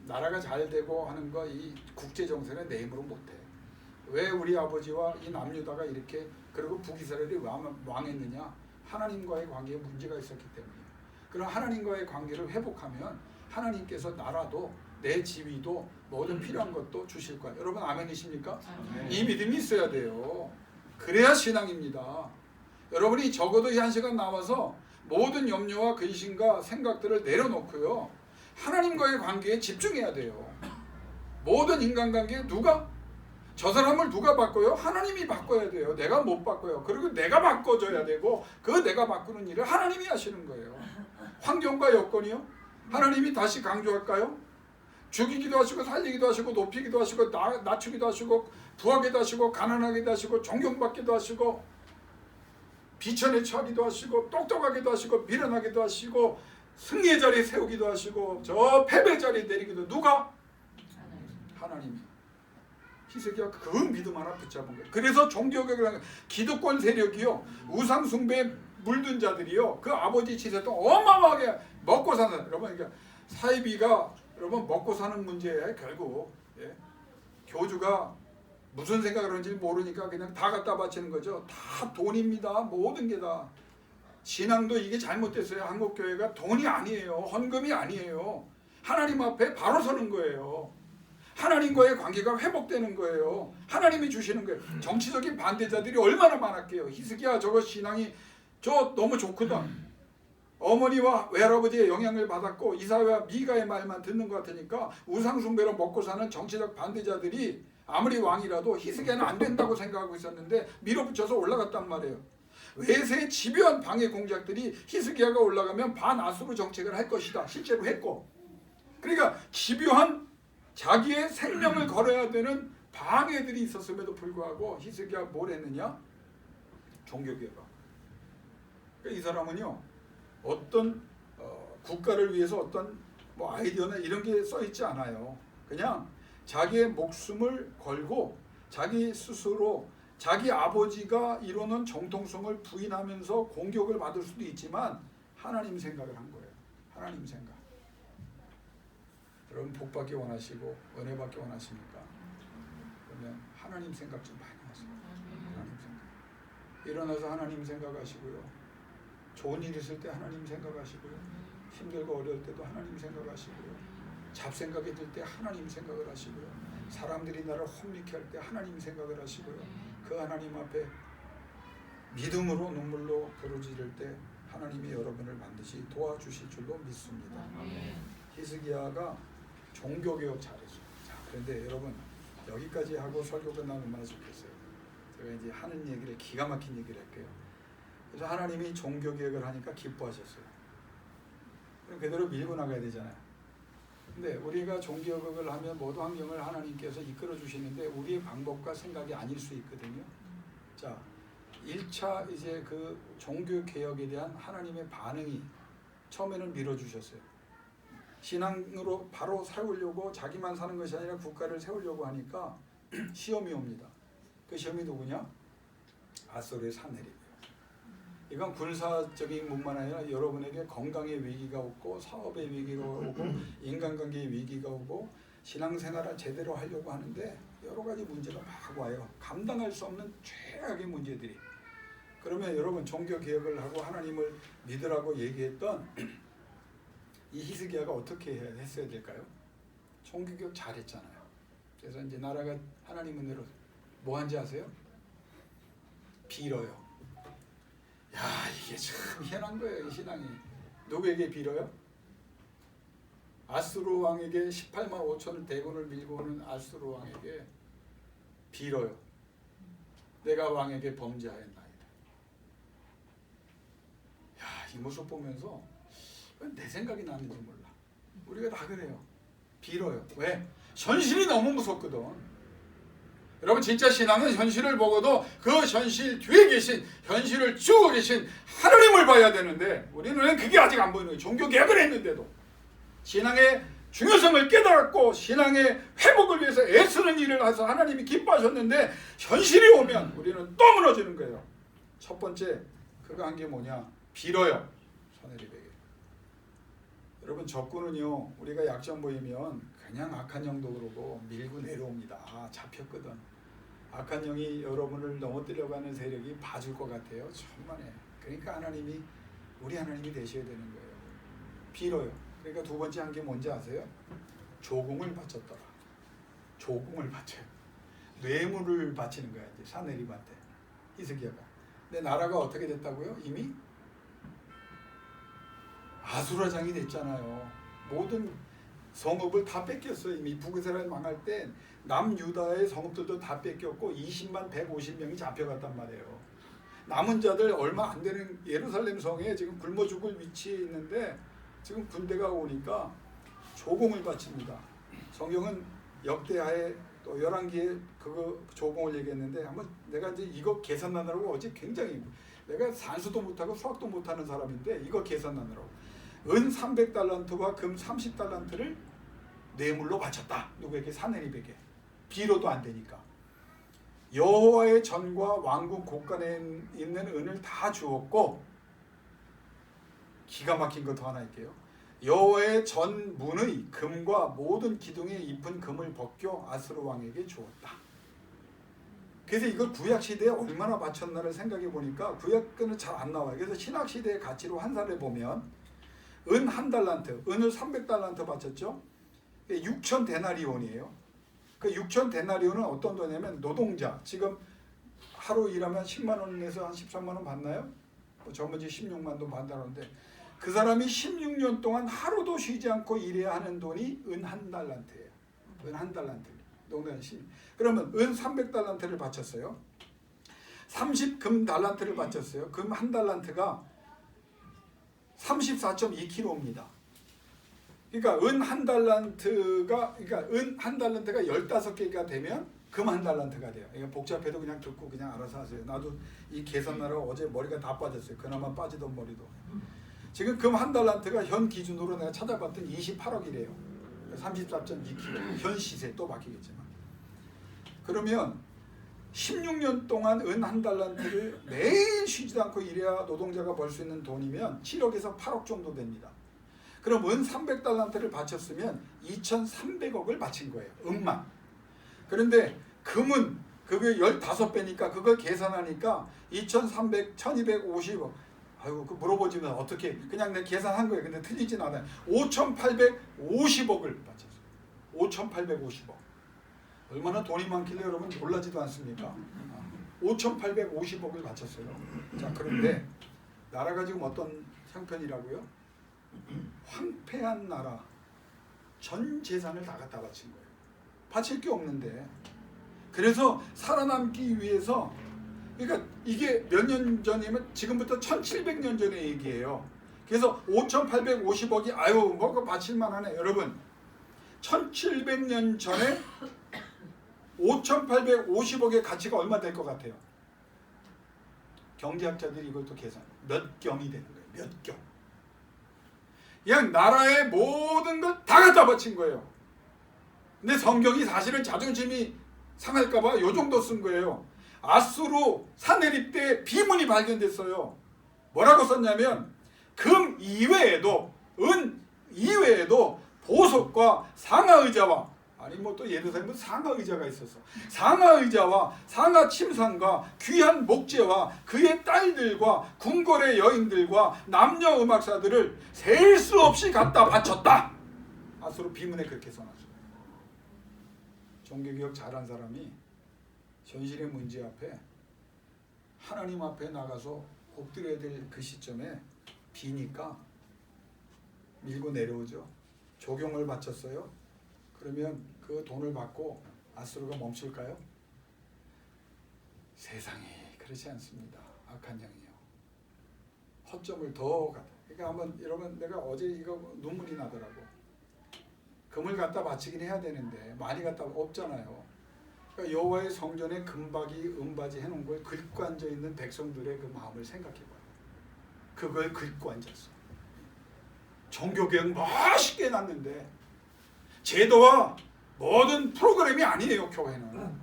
나라가 잘 되고 하는 거 이 국제 정세는 내 힘으로 못해. 왜 우리 아버지와 이 남유다가 이렇게 그리고 북이스라엘이 왕했느냐? 하나님과의 관계에 문제가 있었기 때문이에요. 그럼 하나님과의 관계를 회복하면 하나님께서 나라도 내 지위도 모든 필요한 것도 주실 거예요. 여러분 아멘이십니까? 이 믿음이 있어야 돼요. 그래야 신앙입니다. 여러분이 적어도 이 한 시간 나와서 모든 염려와 근심과 생각들을 내려놓고요. 하나님과의 관계에 집중해야 돼요. 모든 인간관계에 저 사람을 누가 바꿔요? 하나님이 바꿔야 돼요. 내가 못 바꿔요. 그리고 내가 바꿔줘야 되고 그 내가 바꾸는 일을 하나님이 하시는 거예요. 환경과 여건이요? 하나님이 다시 강조할까요? 죽이기도 하시고 살리기도 하시고 높이기도 하시고 낮추기도 하시고 부하게도 하시고 가난하게도 하시고 존경받기도 하시고 비천에 처하기도 하시고 똑똑하게도 하시고 미련하게도 하시고 승리의 자리에 세우기도 하시고 저 패배 자리에 내리기도 누가? 하나님이. 히스기야 그 믿음 하나 붙잡은 거예요. 그래서 종교개혁을 하는 기득권 세력이요 우상 숭배에 물든 자들이요 그 아버지 지세도 어마어마하게 먹고 사는 여러분. 그러니까 사이비가 여러분 먹고 사는 문제에 결국 교주가 무슨 생각을 하는지 모르니까 그냥 다 갖다 바치는 거죠. 다 돈입니다. 모든 게 다. 신앙도 이게 잘못됐어요. 한국교회가 돈이 아니에요. 헌금이 아니에요. 하나님 앞에 바로 서는 거예요. 하나님과의 관계가 회복되는 거예요. 하나님이 주시는 거예요. 정치적인 반대자들이 얼마나 많았게요. 히스기야 저거 신앙이 저 너무 좋거든. 어머니와 외할아버지의 영향을 받았고 이사야와 미가의 말만 듣는 것 같으니까 우상숭배로 먹고 사는 정치적 반대자들이 아무리 왕이라도 히스기야는 안 된다고 생각하고 있었는데 밀어붙여서 올라갔단 말이에요. 외세의 집요한 방해 공작들이 히스기야가 올라가면 반아수르 정책을 할 것이다. 실제로 했고. 그러니까 집요한 자기의 생명을 걸어야 되는 방해들이 있었음에도 불구하고 히스기야가 뭘 했느냐? 종교개혁. 그러니까 이 사람은요. 어떤 국가를 위해서 어떤 뭐 아이디어나 이런 게 써 있지 않아요. 그냥 자기의 목숨을 걸고 자기 스스로 자기 아버지가 이루는 정통성을 부인하면서 공격을 받을 수도 있지만 하나님 생각을 한 거예요. 하나님 생각. 여러분 복 받기 원하시고 은혜 받기 원하십니까? 그러면 하나님 생각 좀 많이 하세요. 하나님 생각. 일어나서 하나님 생각하시고요. 좋은 일 있을 때 하나님 생각하시고요. 힘들고 어려울 때도 하나님 생각하시고요. 잡생각이 들 때 하나님 생각을 하시고요. 사람들이 나를 험미케 할 때 하나님 생각을 하시고요. 그 하나님 앞에 믿음으로 눈물로 부르짖을 때 하나님이 여러분을 반드시 도와주실 줄로 믿습니다. 히스기야가 종교개혁 잘했어요. 자, 그런데 여러분 여기까지 하고 설교 끝나면 얼마나 좋겠어요. 제가 이제 하는 얘기를 기가 막힌 얘기를 할게요. 그래서 하나님이 종교개혁을 하니까 기뻐하셨어요. 그럼 그대로 밀고 나가야 되잖아요. 근데 우리가 종교개혁을 하면 모든 환경을 하나님께서 이끌어 주시는데 우리의 방법과 생각이 아닐 수 있거든요. 자, 1차 이제 그 종교개혁에 대한 하나님의 반응이 처음에는 밀어주셨어요. 신앙으로 바로 세우려고 자기만 사는 것이 아니라 국가를 세우려고 하니까 시험이 옵니다. 그 시험이 누구냐? 아수르의 산헤립이에요. 이건 군사적인 문만 아니라 여러분에게 건강의 위기가 오고 사업의 위기가 오고 인간관계의 위기가 오고 신앙생활을 제대로 하려고 하는데 여러 가지 문제가 막 와요. 감당할 수 없는 최악의 문제들이. 그러면 여러분 종교개혁을 하고 하나님을 믿으라고 얘기했던 이 히스기야가 어떻게 했어야 될까요? 종교개혁 잘했잖아요. 그래서 이제 나라가 하나님 은혜로 뭐 한지 아세요? 빌어요. 야, 이게 참 희한한 거예요. 이 신앙이. 누구에게 빌어요? 아수르 왕에게 18만 5천을 대군을 밀고 오는 아수르 왕에게 빌어요. 내가 왕에게 범죄하였나이다. 야, 이 모습 보면서 내 생각이 나는지 몰라. 우리가 다 그래요. 빌어요. 왜? 현실이 너무 무섭거든. 여러분 진짜 신앙은 현실을 보고도 그 현실 뒤에 계신 현실을 주고 계신 하나님을 봐야 되는데 우리는 그게 아직 안 보이는 거예요. 종교개혁을 했는데도 신앙의 중요성을 깨달았고 신앙의 회복을 위해서 애쓰는 일을 해서 하나님이 기뻐하셨는데 현실이 오면 우리는 또 무너지는 거예요. 첫 번째 그가 한 게 뭐냐? 빌어요. 산헤립에게. 여러분 적군은요 우리가 약점 보이면 그냥 악한 영도 그러고 밀고 내려옵니다. 아, 잡혔거든. 악한 영이 여러분을 넘어뜨려고 하는 세력이 봐줄 것 같아요. 천만에. 그러니까 하나님이 우리 하나님이 되셔야 되는 거예요. 빌어요. 그러니까 두 번째 한 게 뭔지 아세요? 조공을 바쳤더라. 조공을 바쳐요. 뇌물을 바치는 거야. 이제 산헤립한테 히스기야가. 근데 나라가 어떻게 됐다고요? 이미 아수라장이 됐잖아요. 모든 성읍을 다 뺏겼어요. 이미 북이스라엘 망할 때 남유다의 성읍들도 다 뺏겼고 20만 150명이 잡혀갔단 말이에요. 남은 자들 얼마 안 되는 예루살렘 성에 지금 굶어 죽을 위치에 있는데 지금 군대가 오니까 조공을 바칩니다. 성경은 역대하에 또 11기에 그거 조공을 얘기했는데 한번 내가 이제 이거 계산하느라고 어제 굉장히 내가 산수도 못하고 수학도 못하는 사람인데 이거 계산하느라고 은 300달란트와 금 30달란트를 뇌물로 바쳤다. 누구에게? 산헤립에게. 비로도 안 되니까. 여호와의 전과 왕궁 곳간에 있는 은을 다 주었고 기가 막힌 거 더 하나 할게요. 여호와의 전 문의 금과 모든 기둥에 잎은 금을 벗겨 아수르 왕에게 주었다. 그래서 이걸 구약시대에 얼마나 바쳤나를 생각해 보니까 구약은 잘 안 나와요. 그래서 신학시대의 가치로 환산해 보면 은 1달란트, 은을 300달란트 바쳤죠. 6천 데나리온이에요. 그 6천 데나리온은 어떤 돈이냐면 노동자. 지금 하루 일하면 10만 원에서 한 13만 원 받나요? 저번주에 16만 원 받다는데 그 사람이 16년 동안 하루도 쉬지 않고 일해야 하는 돈이 은 1달란트예요. 은 1달란트. 농담이 10. 그러면 은 300달란트를 바쳤어요. 30금 달란트를 바쳤어요. 금 1달란트가 34.2kg입니다. 그러니까 은 1달란트가 그러니까 은 1달란트가 15개가 되면 금 1달란트가 돼요. 이거 복잡해도 그냥 듣고 그냥 알아서 하세요. 나도 이 계산하라고 어제 머리가 다 빠졌어요. 그나마 빠지던 머리도. 지금 금 1달란트가 현 기준으로 내가 찾아봤더니 28억이래요. 34.2kg. 현 시세 또 바뀌겠지만. 그러면 16년 동안 은 1달란트를 매일 쉬지도 않고 일해야 노동자가 벌 수 있는 돈이면 7억에서 8억 정도 됩니다. 그럼 은 300달란트를 바쳤으면 2,300억을 바친 거예요. 은만. 그런데 금은 그게 15배니까 그걸 계산하니까 2,300, 1,250억. 아이고, 그 물어보지면 어떻게, 그냥 내가 계산한 거예요. 근데 틀리진 않아요. 5,850억을 바쳤어요. 5,850억. 얼마나 돈이 많길래 여러분 놀라지도 않습니까? 5,850억을 바쳤어요. 자, 그런데 나라가 지금 어떤 형편이라고요? 황폐한 나라. 전 재산을 다 갖다 바친 거예요. 바칠 게 없는데. 그래서 살아남기 위해서, 그러니까 이게 몇 년 전이면 지금부터 1700년 전의 얘기예요. 그래서 5,850억이 아유 뭐가 바칠만 하네. 여러분 1700년 전에 5,850억의 가치가 얼마 될 것 같아요? 경제학자들이 이걸 또 계산. 몇 경이 되는 거예요. 몇 경. 그냥 나라의 모든 걸 다 갖다 바친 거예요. 근데 성경이 사실은 자존심이 상할까봐 요 정도 쓴 거예요. 아수르 사내립 때 비문이 발견됐어요. 뭐라고 썼냐면 금 이외에도 은 이외에도 보석과 상하의자와, 아니 뭐 또 예루살렘은 상하의자가 있었어. 상하의자와 상하 침상과 귀한 목재와 그의 딸들과 궁궐의 여인들과 남녀 음악사들을 셀 수 없이 갖다 바쳤다. 아수르 비문에 그렇게 써놨어요. 종교개혁 잘한 사람이 현실의 문제 앞에 하나님 앞에 나가서 엎드려야 될 그 시점에 비니까 밀고 내려오죠. 조경을 바쳤어요. 그러면 그 돈을 받고 아수르가 멈출까요? 세상이 그렇지 않습니다. 악한 양이요. 허점을 더 갖다. 그러니까 한번 여러분, 내가 어제 이거 눈물이 나더라고. 금을 갖다 바치긴 해야 되는데 많이 갖다 없잖아요. 그러니까 여호와의 성전에 금박이 은바지 해놓은 걸 긁고 앉아 있는 백성들의 그 마음을 생각해봐요. 그걸 긁고 앉았어. 종교개혁 멋있게 해놨는데 제도와 모든 프로그램이 아니에요. 교회는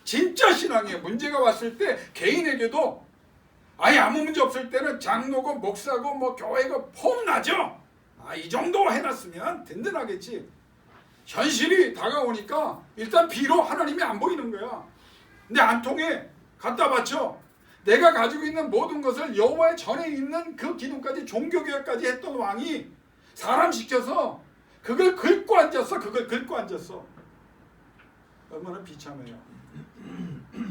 진짜 신앙이에요. 문제가 왔을 때 개인에게도 아예 아무 문제 없을 때는 장로고 목사고 뭐 교회가 폼나죠. 이 정도 해놨으면 든든하겠지. 현실이 다가오니까 일단 비로 하나님이 안 보이는 거야. 근데 안 통해. 갖다 바쳐. 내가 가지고 있는 모든 것을 여호와의 전에 있는 그 기둥까지 종교개혁까지 했던 왕이 사람 시켜서 그걸 긁고 앉았어. 그걸 긁고 앉았어. 얼마나 비참해요.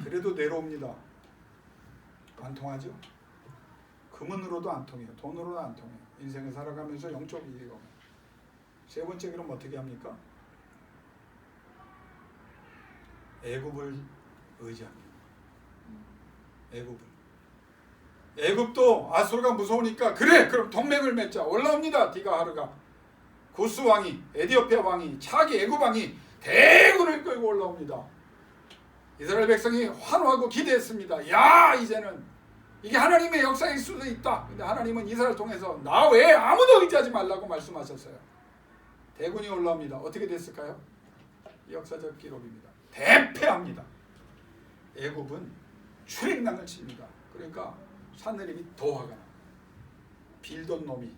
그래도 내려옵니다. 안 통하죠? 금은으로도 안 통해요. 돈으로도 안 통해요. 인생을 살아가면서 영적 이익이. 세 번째, 그럼 어떻게 합니까? 애굽을 의지합니다. 애굽도 아수르가 무서우니까 그래 그럼 동맹을 맺자. 올라옵니다. 디가하르가. 구스 왕이, 에디오피아 왕이, 차기 애굽 왕이 대군을 끌고 올라옵니다. 이스라엘 백성이 환호하고 기대했습니다. 야, 이제는 이게 하나님의 역사일 수도 있다. 근데 하나님은 이스라엘 통해서 나 외에 아무도 의지하지 말라고 말씀하셨어요. 대군이 올라옵니다. 어떻게 됐을까요? 역사적 기록입니다. 대패합니다. 애굽은 출행난을 칩니다. 그러니까 산느림이 더 화가 나. 빌던 놈이,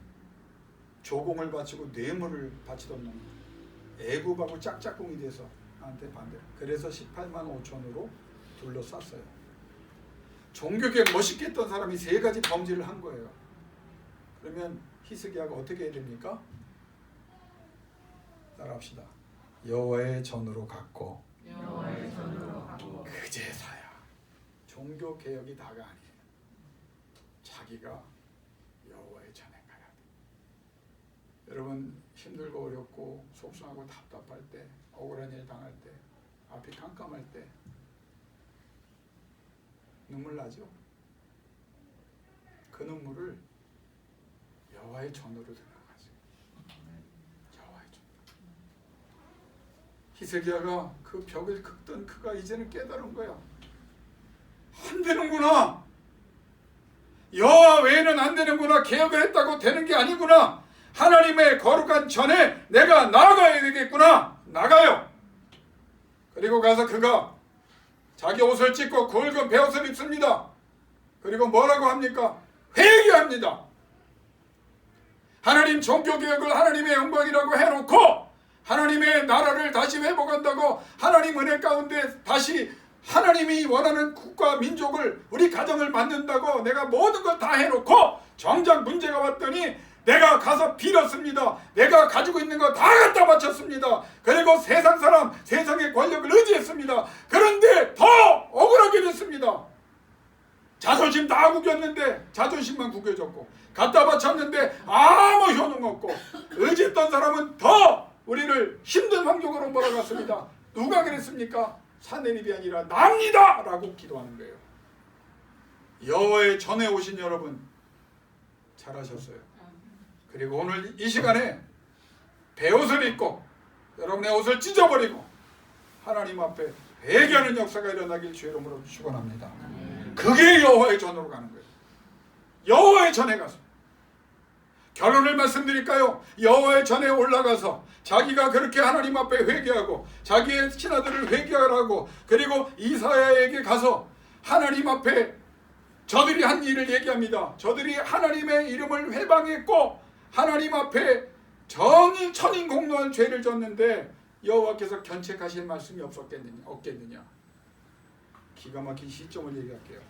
조공을 바치고 뇌물을 바치던 놈이 애굽하고 짝짝꿍이 돼서 나한테 반대로. 그래서 18만 5천으로 둘러쌌어요. 종교개혁 멋있게 했던 사람이 세 가지 범죄를 한 거예요. 그러면 히스기야가 어떻게 해야 됩니까? 따라합시다. 여호와의 전으로 갔고 그제서야. 종교개혁이 다가 아니에요. 자기가 여호와의 전에 가야 돼. 여러분 힘들고 어렵고 속상하고 답답할 때, 억울한 일 당할 때, 앞이 깜깜할 때 눈물 나죠? 그 눈물을 여호와의 전으로 들어가세요. 여호와의 전. 히스기야가 그 벽을 긁던 그가 이제는 깨달은 거야. 안 되는구나. 여호와 외에는 안 되는구나. 개혁을 했다고 되는 게 아니구나. 하나님의 거룩한 전에 내가 나아가야 되겠구나. 나가요. 그리고 가서 그가 자기 옷을 찢고 굵은 베옷을 입습니다. 그리고 뭐라고 합니까? 회개합니다. 하나님 종교개혁을 하나님의 영광이라고 해놓고 하나님의 나라를 다시 회복한다고 하나님 은혜 가운데 다시 하나님이 원하는 국가 민족을 우리 가정을 만든다고 내가 모든 걸 다 해놓고 정작 문제가 왔더니 내가 가서 빌었습니다. 내가 가지고 있는 거 다 갖다 바쳤습니다. 그리고 세상 사람, 세상의 권력을 의지했습니다. 그런데 더 억울하게 됐습니다. 자존심 다 구겼는데 자존심만 구겨졌고 갖다 바쳤는데 아무 효능 없고 의지했던 사람은 더 우리를 힘든 환경으로 몰아갔습니다. 누가 그랬습니까? 사내립이 아니라 납니다! 라고 기도하는 거예요. 여호와의 전에 오신 여러분 잘하셨어요. 그리고 오늘 이 시간에 배옷을 입고 여러분의 옷을 찢어버리고 하나님 앞에 회개하는 역사가 일어나길 주의 이름으로 축원합니다. 그게 여호와의 전으로 가는 거예요. 여호와의 전에 가서 결론을 말씀드릴까요? 여호와의 전에 올라가서 자기가 그렇게 하나님 앞에 회개하고 자기의 신하들을 회개하라고 그리고 이사야에게 가서 하나님 앞에 저들이 한 일을 얘기합니다. 저들이 하나님의 이름을 회방했고 하나님 앞에 천인공노한 죄를 졌는데 여호와께서 견책하실 말씀이 없겠느냐. 기가 막힌 시점을 얘기할게요.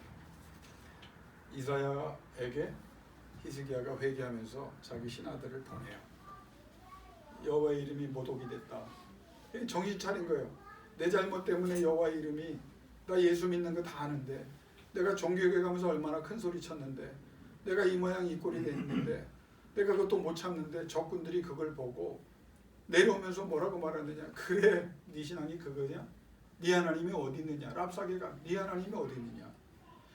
이사야에게 히스기야가 회개하면서 자기 신하들을 보내요. 여호와의 이름이 모독이 됐다. 정신 차린 거예요. 내 잘못 때문에 여호와의 이름이 나 예수 믿는 거 다 아는데 내가 종교회 가면서 얼마나 큰 소리 쳤는데 내가 이 모양 이 꼴이 됐는데 내가 그것도 못 참는데 적군들이 그걸 보고 내려오면서 뭐라고 말하느냐. 그래 네 신앙이 그거냐? 네 하나님이 어디 있느냐. 랍사게가 네 하나님이 어디 있느냐.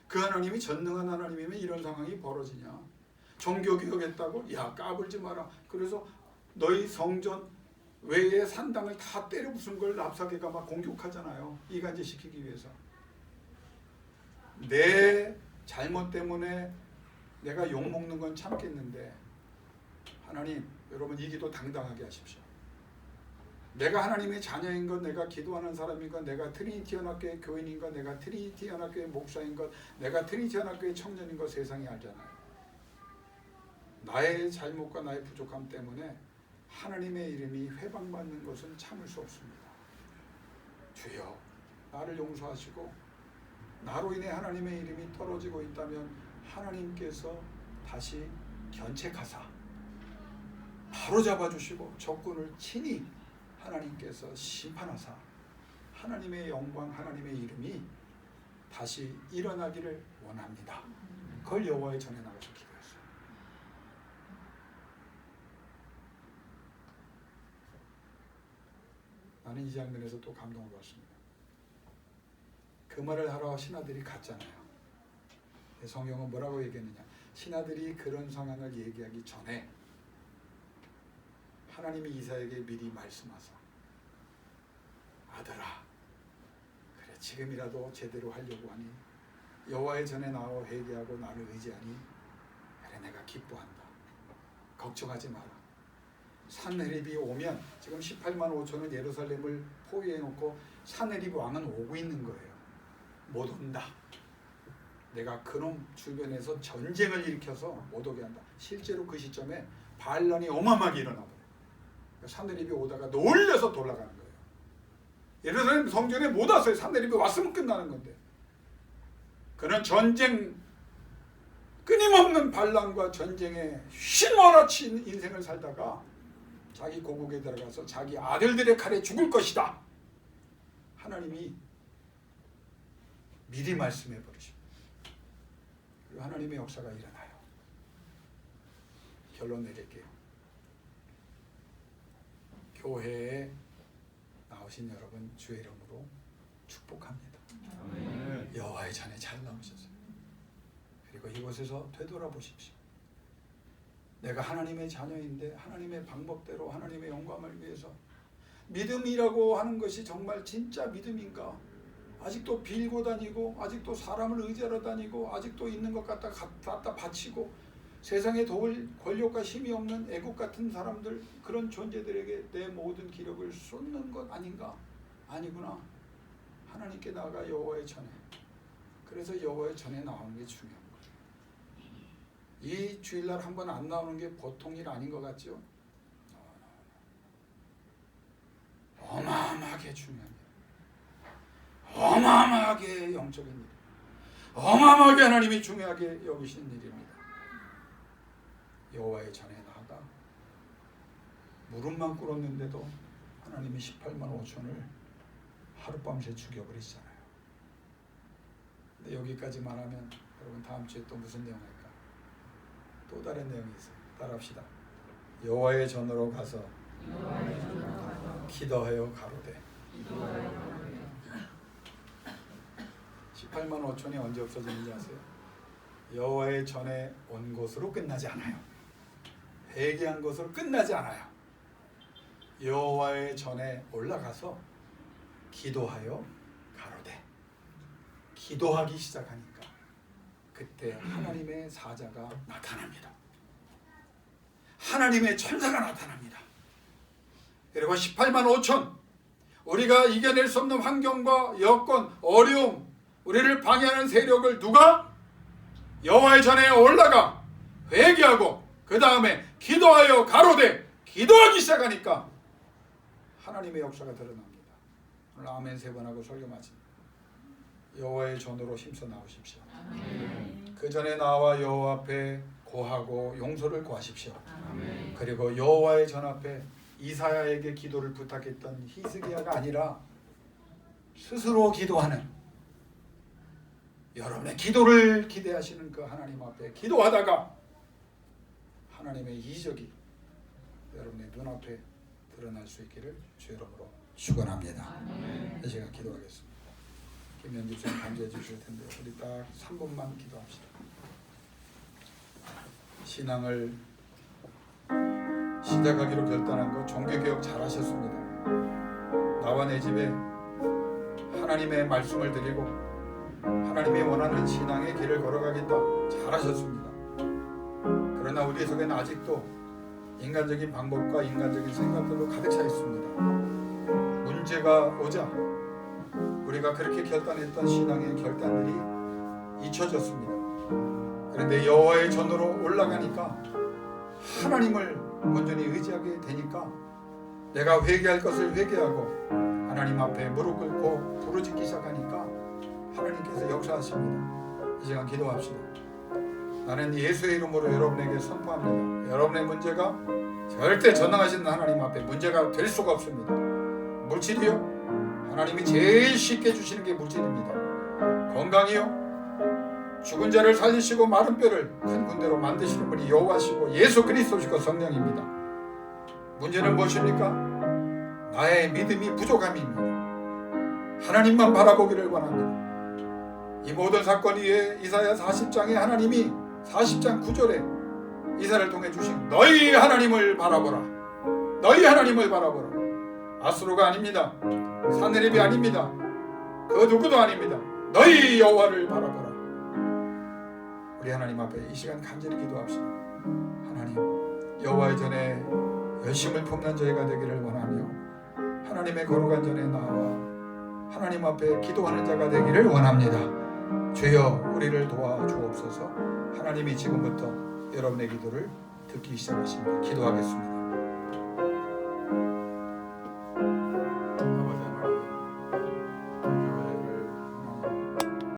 그 하나님이 전능한 하나님이면 이런 상황이 벌어지냐. 종교개혁했다고? 야 까불지 마라. 그래서 너희 성전 외의 산당을 다 때려 부순 걸 랍사게가 막 공격하잖아요. 이간질시키기 위해서. 내 잘못 때문에 내가 욕먹는 건 참겠는데 하나님 여러분 이 기도 당당하게 하십시오. 내가 하나님의 자녀인 것, 내가 기도하는 사람인 것, 내가 트리니티 연합교회 교인인 것, 내가 트리니티 연합교회 목사인 것, 내가 트리니티 연합교회 청년인 것 세상이 알잖아요. 나의 잘못과 나의 부족함 때문에 하나님의 이름이 회방받는 것은 참을 수 없습니다. 주여 나를 용서하시고 나로 인해 하나님의 이름이 떨어지고 있다면 하나님께서 다시 견책하사 바로 잡아주시고 적군을 친히 하나님께서 심판하사 하나님의 영광 하나님의 이름이 다시 일어나기를 원합니다. 그걸 여호와의 전에 나가서 기도했어요. 나는 이 장면에서 또 감동을 받습니다. 그 말을 하러 신하들이 갔잖아요. 성경은 뭐라고 얘기했느냐. 신하들이 그런 상황을 얘기하기 전에 하나님이 이사야에게 미리 말씀하사 아들아 그래 지금이라도 제대로 하려고 하니 여호와의 전에 나와 회개하고 나를 의지하니 그래 내가 기뻐한다. 걱정하지 마라. 산헤립이 오면 지금 18만 5천은 예루살렘을 포위해놓고 산헤립 왕은 오고 있는 거예요. 못 온다. 내가 그놈 주변에서 전쟁을 일으켜서 못 오게 한다. 실제로 그 시점에 반란이 어마어마하게 일어나버려요. 산헤립이 오다가 놀려서 돌아가는 거예요. 예루살렘 성전에 못 왔어요. 산헤립이 왔으면 끝나는 건데. 그는 전쟁 끊임없는 반란과 전쟁에 휘몰아친 인생을 살다가 자기 고국에 들어가서 자기 아들들의 칼에 죽을 것이다. 하나님이 미리 말씀해 버리십니다. 그리고 하나님의 역사가 일어나요. 결론 내릴게요. 교회에 나오신 여러분 주의 이름으로 축복합니다. 여호와의 전에 잘 나오셨어요. 그리고 이곳에서 되돌아보십시오. 내가 하나님의 자녀인데 하나님의 방법대로 하나님의 영광을 위해서 믿음이라고 하는 것이 정말 진짜 믿음인가? 아직도 빌고 다니고 아직도 사람을 의지하러 다니고 아직도 있는 것 갖다 바치고 세상에 도울 권력과 힘이 없는 애국 같은 사람들 그런 존재들에게 내 모든 기력을 쏟는 것 아닌가? 아니구나. 하나님께 나아가 여호와의 전에. 그래서 여호와의 전에 나오는 게 중요한 거예요. 이 주일날 한 번 안 나오는 게 보통 일 아닌 것 같죠? 어마어마하게 중요합니다. 어마어마하게 영적인 일, 어마어마하게 하나님이 중요하게 여기신 일입니다. 여호와의 전에 나아가 무릎만 꿇었는데도 하나님이 18만 5천을 하룻밤새 죽여버리시잖아요. 근데 여기까지만 하면 여러분 다음 주에 또 무슨 내용 할까? 또 다른 내용이 있어요. 따라합시다. 여호와의 전으로 가서 기도하여 가로되. 18만 5천이 언제 없어지는지 아세요? 여호와의 전에 온 것으로 끝나지 않아요. 회개한 것으로 끝나지 않아요. 여호와의 전에 올라가서 기도하여 가로되. 기도하기 시작하니까 그때 하나님의 사자가 나타납니다. 하나님의 천사가 나타납니다. 그리고 18만 5천, 우리가 이겨낼 수 없는 환경과 여건, 어려움, 우리를 방해하는 세력을 누가? 여호와의 전에 올라가 회개하고 그 다음에 기도하여 가로되. 기도하기 시작하니까 하나님의 역사가 드러납니다. 오늘 아멘 3번 하고 설교 마칩니다. 여호와의 전으로 힘써 나오십시오. 아멘. 그 전에 나와 여호와 앞에 고하고 용서를 구하십시오. 아멘. 그리고 여호와의 전 앞에 이사야에게 기도를 부탁했던 히스기야가 아니라 스스로 기도하는, 여러분의 기도를 기대하시는 그 하나님 앞에 기도하다가 하나님의 이적이 여러분의 눈앞에 드러날 수 있기를 주 이름으로 축원합니다. 아멘. 이 시간 기도하겠습니다. 김현주 님 감사해 주실 텐데 우리 딱 3분만 기도합시다. 신앙을 시작하기로 결단한 거 종교개혁 잘하셨습니다. 나와 내 집에 하나님의 말씀을 드리고 하나님이 원하는 신앙의 길을 걸어가겠다. 잘하셨습니다. 그러나 우리 속에는 아직도 인간적인 방법과 인간적인 생각들로 가득 차 있습니다. 문제가 오자 우리가 그렇게 결단했던 신앙의 결단들이 잊혀졌습니다. 그런데 여호와의 전으로 올라가니까 하나님을 온전히 의지하게 되니까 내가 회개할 것을 회개하고 하나님 앞에 무릎 꿇고 부르짖기 시작하니까 하나님께서 역사하십니다. 이 시간 기도합시다. 나는 예수의 이름으로 여러분에게 선포합니다. 여러분의 문제가 절대 전능하신 하나님 앞에 문제가 될 수가 없습니다. 물질이요? 하나님이 제일 쉽게 주시는 게 물질입니다. 건강이요? 죽은 자를 살리시고 마른 뼈를 큰 군대로 만드시는 분이 여호와시고 예수 그리스도시고 성령입니다. 문제는 무엇입니까? 나의 믿음이 부족함입니다. 하나님만 바라보기를 원합니다. 이 모든 사건 위에 이사야 40장에 하나님이 40장 9절에 이사를 통해 주신 너희 하나님을 바라보라. 너희 하나님을 바라보라. 아수르가 아닙니다. 사네립이 아닙니다. 그 누구도 아닙니다. 너희 여호와를 바라보라. 우리 하나님 앞에 이 시간 간절히 기도합시다. 하나님, 여호와의 전에 열심을 품는 저희가 되기를 원하며 하나님의 거룩한 전에 나와 하나님 앞에 기도하는 자가 되기를 원합니다. 주여 우리를 도와주옵소서. 하나님이 지금부터 여러분의 기도를 듣기 시작하십니다. 기도하겠습니다.